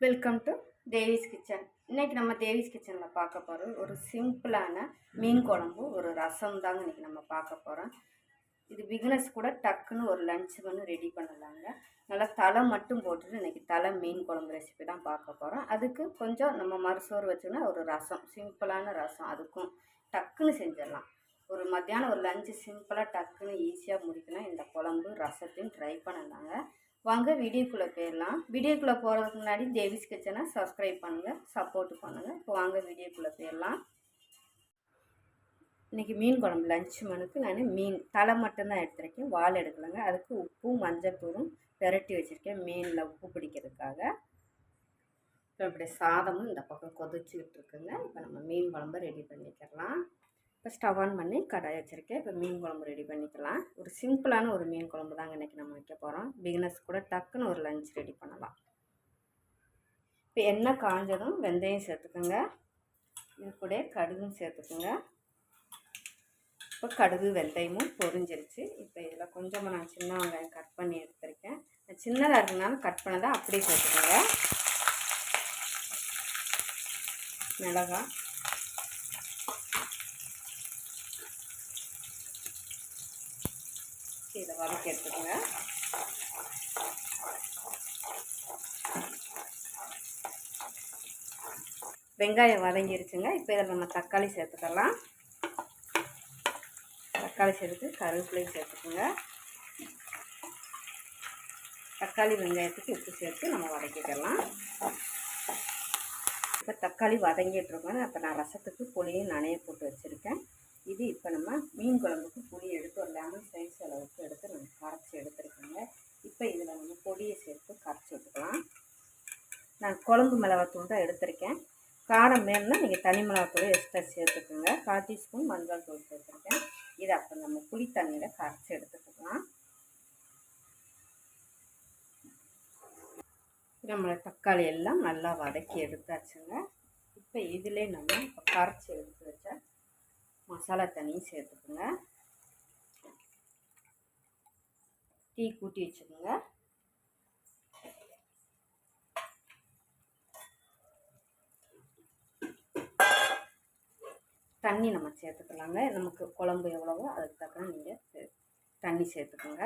Welcome to Devi's kitchen. இன்றைக்கி நம்ம தேவிஸ் கிச்சனில் பார்க்க போகிறது ஒரு சிம்பிளான மீன் குழம்பு ஒரு ரசம் தாங்க இன்றைக்கி நம்ம பார்க்க போகிறோம். இது பிகினர்ஸ் கூட டக்குன்னு ஒரு லஞ்ச் பண்ணி ரெடி பண்ணலாங்க. நல்லா தலை மட்டும் போட்டுட்டு இன்றைக்கி தலை மீன் குழம்பு ரெசிபி தான் பார்க்க போகிறோம். அதுக்கு கொஞ்சம் நம்ம மறுசோறு வச்சோன்னா ஒரு ரசம், சிம்பிளான ரசம், அதுக்கும் டக்குன்னு செஞ்சிடலாம். ஒரு மத்தியானம் ஒரு லஞ்சு சிம்பிளாக டக்குன்னு ஈஸியாக முடிக்கணும். இந்த குழம்பு ரசத்தையும் ட்ரை பண்ணலாங்க. வாங்க வீடியோக்குள்ளே போயிடலாம். வீடியோக்குள்ளே போகிறதுக்கு முன்னாடி தேவிஸ் கிச்சனை சப்ஸ்கிரைப் பண்ணுங்கள், சப்போர்ட் பண்ணுங்கள். இப்போ வாங்க வீடியோக்குள்ளே போயிடலாம். இன்றைக்கி மீன் குழம்பு லஞ்ச் மனுக்கு நான் மீன் தலை மட்டும்தான் எடுத்துருக்கேன், வால் எடுக்கலைங்க. அதுக்கு உப்பும் மஞ்சள் தூளும் பெரட்டி வச்சுருக்கேன் மீனில் உப்பு பிடிக்கிறதுக்காக. இப்போ இப்படி சாதமும் இந்த பக்கம் கொதிச்சுக்கிட்டு இருக்குங்க. இப்போ நம்ம மீன் குழம்பு ரெடி பண்ணிக்கலாம். இப்போ ஸ்டவ் ஆன் பண்ணி கடாய் வச்சுருக்கேன். இப்போ மீன் குழம்பு ரெடி பண்ணிக்கலாம். ஒரு சிம்பிளான ஒரு மீன் குழம்பு தாங்க இன்றைக்கி நம்ம வைக்க போகிறோம். பிகினர்ஸ் கூட டக்குன்னு ஒரு லஞ்ச் ரெடி பண்ணலாம். இப்போ எண்ணெய் காஞ்சதும் வெந்தயம் சேர்த்துக்குங்க. இது கூட கடுகும் சேர்த்துக்குங்க. இப்போ கடுகு வெந்தயமும் பொரிஞ்சிருச்சு. இப்போ இதில் கொஞ்சமாக நான் சின்ன வெங்காயம் கட் பண்ணி எடுத்துருக்கேன். சின்னதாக இருக்குனால கட் பண்ணதை அப்படியே சேர்த்துக்குங்க. மிளகாய், இதை வதக்கி எடுத்துக்கோங்க. வெங்காயம் வதங்கிருச்சுங்க. இப்போ இதில் நம்ம தக்காளி சேர்த்துக்கலாம். தக்காளி சேர்த்து கருவேப்பிலையும் சேர்த்துக்கோங்க. தக்காளி வெங்காயத்துக்கு உப்பு சேர்த்து நம்ம வதக்கிக்கலாம். இப்போ தக்காளி வதங்கிட்டுருக்கோங்க. அப்போ நான் ரசத்துக்கு புளியும் நனைய போட்டு வச்சுருக்கேன். இது இப்போ நம்ம மீன் குழம்புக்கு புளி எடுத்து ஒரு லெமன் சைஸ் அளவுக்கு எடுத்து நம்ம கரைச்சி எடுத்துருக்கோங்க. இப்போ இதில் நம்ம பொடியை சேர்த்து கரைச்சி விட்டுக்கலாம். நான் குழம்பு மிளகாத்தூள் தான் எடுத்திருக்கேன். காரம் வேணும்னா நீங்கள் தனி மிளகாத்தூள் எக்ஸ்ட்ரா சேர்த்துக்கோங்க. 1/4 டீஸ்பூன் மஞ்சள் தூள் சேர்த்துருக்கேன். இதை அப்போ நம்ம புளி தண்ணியில் கரைச்சி எடுத்துக்கலாம். நம்மளோட தக்காளி எல்லாம் நல்லா வதக்கி எடுத்தாச்சுங்க. இப்போ இதிலே நம்ம இப்போ கரைச்சி எடுத்து வச்சா மசாலா தண்ணியும் சேர்த்துக்குங்க. டீ கூட்டி வச்சுக்கோங்க. தண்ணி நம்ம சேர்த்துக்கலாங்க. நமக்கு குழம்பு எவ்வளவோ அதுக்கு தக்க நீங்கள் தண்ணி சேர்த்துக்கோங்க.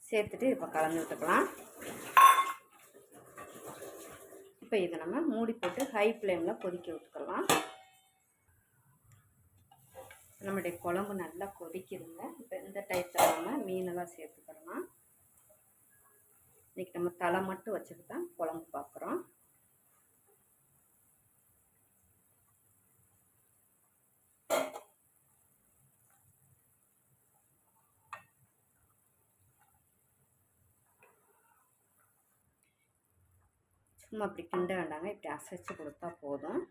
சேர்த்துட்டு இப்போ கலந்து விட்டுக்கலாம். இப்போ இதை நம்ம மூடி போட்டு ஹை ஃப்ளேமில் கொதிக்க விட்டுக்கலாம். நம்மளுடைய குழம்பு நல்லா கொதிக்குதுங்க. இப்போ இந்த டைத்தில் நம்ம மீனெல்லாம் சேர்த்துக்கிறோம். இன்றைக்கி நம்ம தலை மட்டும் வச்சுட்டு தான் குழம்பு பார்க்குறோம். சும்மா அப்படி கிண்ட வேண்டாங்க, இப்படி அசைச்சு கொடுத்தா போதும்.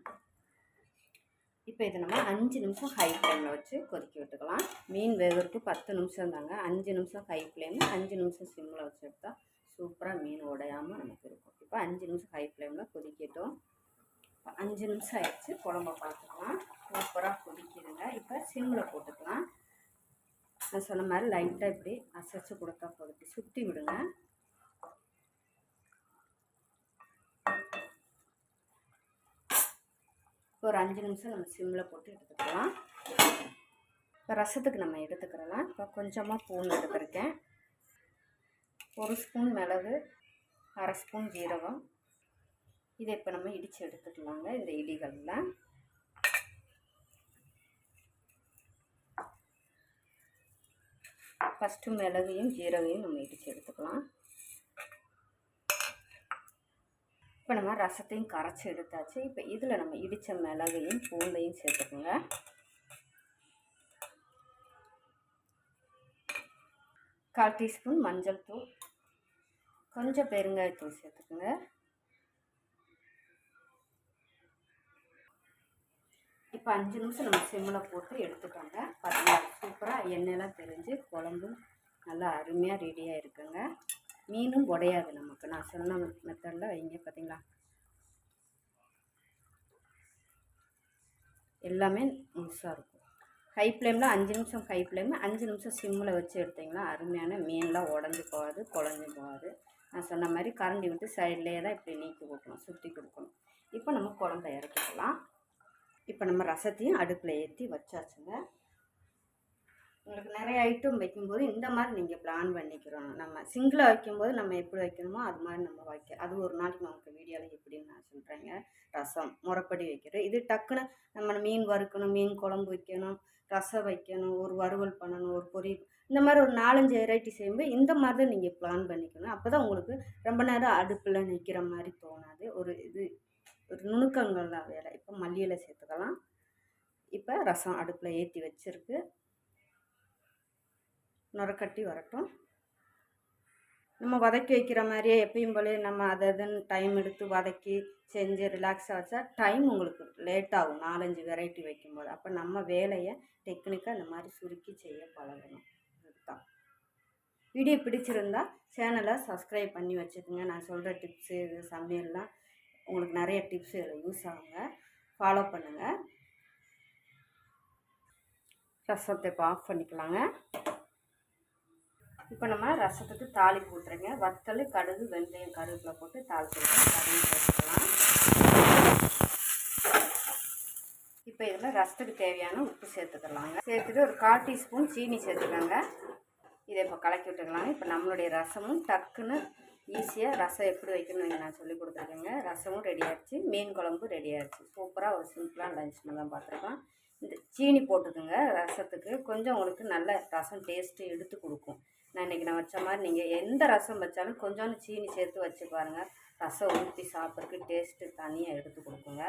இப்போ இதை நம்ம 5 நிமிஷம் ஹை ஃப்ளேமில் வச்சு கொதிக்க விட்டுக்கலாம். மீன் வேகிறதுக்கு 10 நிமிஷம் தாங்க. 5 நிமிஷம் ஹை ஃப்ளேமு, 5 நிமிஷம் சிம்மில் வச்சு எடுத்தால் சூப்பராக மீன் உடையாமல் நமக்கு இருக்கும். இப்போ 5 நிமிஷம் ஹை ஃப்ளேமில் கொதிக்கட்டும். இப்போ 5 நிமிஷம் ஆயிடுச்சு. குழம்ப பார்த்துக்கலாம். சூப்பராக கொதிக்கிதுங்க. இப்போ சிம்மில் போட்டுக்கலாம். நான் சொன்ன மாதிரி லைட்டாக இப்படி அசைச்சு கொடுத்தா போதும். சுற்றி விடுங்க. ஒரு 5 நிமிஷம் நம்ம சிம்மில் போட்டு எடுத்துக்கலாம். இப்போ ரசத்துக்கு நம்ம எடுத்துக்கிறலாம். இப்போ கொஞ்சமாக பூண்டு எடுத்துருக்கேன். 1 ஸ்பூன் மிளகு, 1/2 ஸ்பூன் ஜீரகம். இதை இப்போ நம்ம இடித்து எடுத்துக்கலாங்க. இந்த இடிகளில் ஃபஸ்ட்டு மிளகையும் ஜீரகையும் நம்ம இடித்து எடுத்துக்கலாம். இப்போ நம்ம ரசத்தையும் கரைச்சி எடுத்தாச்சு. இப்போ இதில் நம்ம இடித்த மிளகையும் பூண்டையும் சேர்த்துக்கோங்க. கால் டீஸ்பூன் மஞ்சள் தூள், கொஞ்சம் பெருங்காயத்தூள் சேர்த்துக்கோங்க. இப்போ 5 நிமிஷம் நம்ம சிம்மில் போட்டு எடுத்துக்கோங்க. பார்த்தீங்கன்னா சூப்பராக எண்ணெயெல்லாம் தெரிஞ்சு குழம்பு நல்லா அருமையாக ரெடியாக இருக்குங்க. மீனும் உடையாது நமக்கு. நான் சொன்ன மெத்தடில் வைங்க. பார்த்தீங்களா, எல்லாமே முழுசாக இருக்கும். ஹை ஃப்ளேமில் 5 நிமிஷம் ஹை ஃப்ளேமு, 5 நிமிஷம் சிம்மில் வச்சு எடுத்திங்கன்னா அருமையான மீன்லாம் உடஞ்சி போகாது, குழஞ்சி போகாது. நான் சொன்ன மாதிரி கரண்டி விட்டு சைட்லேயே தான் இப்படி நீக்கி கொடுக்கணும், சுற்றி கொடுக்கணும். இப்போ நம்ம குழம்ப இறக்கிக்கலாம். இப்போ நம்ம ரசத்தையும் அடுப்பில் ஏற்றி வச்சாச்சுங்க. உங்களுக்கு நிறைய ஐட்டம் வைக்கும்போது இந்த மாதிரி நீங்கள் பிளான் பண்ணிக்கிறோம். நம்ம சிங்கிளாக வைக்கும்போது நம்ம எப்படி வைக்கணுமோ அது மாதிரி நம்ம அது ஒரு நாளைக்கு நமக்கு வீடியோவில் எப்படின்னு நான் சொல்கிறேங்க. ரசம் முறைப்படி வைக்கிறோம். இது டக்குன்னு நம்ம மீன் வறுக்கணும், மீன் குழம்பு வைக்கணும், ரசம் வைக்கணும், ஒரு வறுவல் பண்ணணும், ஒரு பொரியல், இந்த மாதிரி ஒரு 4-5 வெரைட்டி செய்யும்போது இந்த மாதிரி தான் நீங்கள் பிளான் பண்ணிக்கணும். அப்போ தான் உங்களுக்கு ரொம்ப நேரம் அடுப்பில் நிற்கிற மாதிரி தோணாது. ஒரு நுணுக்கங்கள் தான் வேலை. இப்போ மல்லி இலை சேர்த்துக்கலாம். இப்போ ரசம் அடுப்பில் ஏற்றி வச்சுருக்கு, நுரக்கட்டி வரட்டும். நம்ம வதக்கி வைக்கிற மாதிரியே எப்பயும் போல நம்ம அதுன்னு டைம் எடுத்து வதக்கி செஞ்சு ரிலாக்ஸாக வச்சா டைம் உங்களுக்கு லேட் ஆகும் 4-5 வெரைட்டி வைக்கும்போது. அப்போ நம்ம வேலையை டெக்னிக்காக இந்த மாதிரி சுருக்கி செய்ய பழகணும். இதுதான். வீடியோ பிடிச்சிருந்தா சேனலை சப்ஸ்கிரைப் பண்ணி வச்சுக்கோங்க. நான் சொல்கிற டிப்ஸு இது சமையல்லாம் உங்களுக்கு நிறைய டிப்ஸ் இதில் யூஸ் ஆகுங்க. ஃபாலோ பண்ணுங்கள். ரசத்தை இப்போ ஆஃப் பண்ணிக்கலாங்க. இப்போ நம்ம ரசத்துக்கு தாளிப்பு ஊற்றுறேங்க. வத்தல், கடுகு, வெந்தயம், கருவேப்பிலை போட்டு தாளிச்சு கடுகு சேர்த்துக்கலாம். இப்போ இதில் ரசத்துக்கு தேவையான உப்பு சேர்த்துக்கலாங்க. சேர்த்துட்டு ஒரு 1/4 டீஸ்பூன் சீனி சேர்த்துக்கோங்க. இதை இப்போ கலக்கி விட்டுக்கலாங்க. இப்போ நம்மளுடைய ரசமும் டக்குன்னு ஈஸியாக ரசம் எப்படி வைக்கணும்னு நான் சொல்லி கொடுத்துருக்கேங்க. ரசமும் ரெடி ஆகிடுச்சு, மீன் குழம்பு ரெடி ஆகிடுச்சு. சூப்பராக ஒரு சிம்பிளாக லஞ்ச் தான் பார்த்துருக்கோம். இந்த சீனி போட்டுக்குங்க ரசத்துக்கு, கொஞ்சம் உங்களுக்கு நல்ல ரசம் டேஸ்ட்டு எடுத்து கொடுக்கும். நான் இன்றைக்கி நான் வச்ச மாதிரி நீங்கள் எந்த ரசம் வச்சாலும் கொஞ்சோண்டு சீனி சேர்த்து வச்சு பாருங்கள். ரசம் ஊற்றி சாப்பிட்றதுக்கு டேஸ்ட்டு தனியாக எடுத்து கொடுக்குங்க.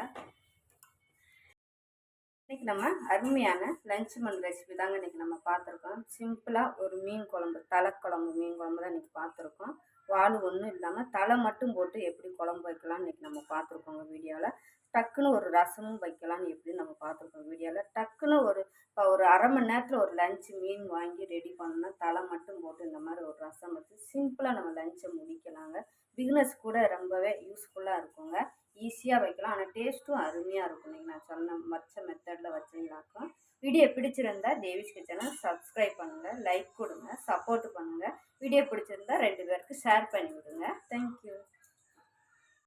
இன்றைக்கி நம்ம அருமையான லஞ்ச் மண் ரெசிபி தாங்க இன்றைக்கி நம்ம பார்த்துருக்கோம். சிம்பிளாக ஒரு மீன் குழம்பு, தலைக்குழம்பு மீன் குழம்பு தான் இன்றைக்கி பார்த்துருக்கோம். வால் ஒன்றும் இல்லாமல் தலை மட்டும் போட்டு எப்படி குழம்பு வைக்கலாம்னு இன்றைக்கி நம்ம பார்த்துருக்கோங்க வீடியோவில். டக்குன்னு ஒரு ரசமும் வைக்கலான்னு எப்படின்னு நம்ம பார்த்துருக்கோம் வீடியோவில். டக்குன்னு ஒரு 1/2 மணி நேரத்தில் ஒரு லஞ்சு மீன் வாங்கி ரெடி பண்ணோன்னா தலை மட்டும் போட்டு இந்த மாதிரி ஒரு ரசம் வச்சு சிம்பிளாக நம்ம லஞ்சை முடிக்கலாங்க. பிகினர்ஸ் கூட ரொம்பவே யூஸ்ஃபுல்லாக இருக்குங்க. ஈஸியாக வைக்கலாம், ஆனால் டேஸ்ட்டும் அருமையாக இருக்கும். நீங்கள் நான் சொன்ன மற்ற மெத்தடில் வச்சிங்கனாக்கா. வீடியோ பிடிச்சிருந்தா தேவிஸ் கிச்சனை சப்ஸ்கிரைப் பண்ணுங்கள், லைக் கொடுங்க, சப்போர்ட் பண்ணுங்கள். வீடியோ பிடிச்சிருந்தா 2 பேருக்கு ஷேர் பண்ணி விடுங்க. தேங்க்யூ.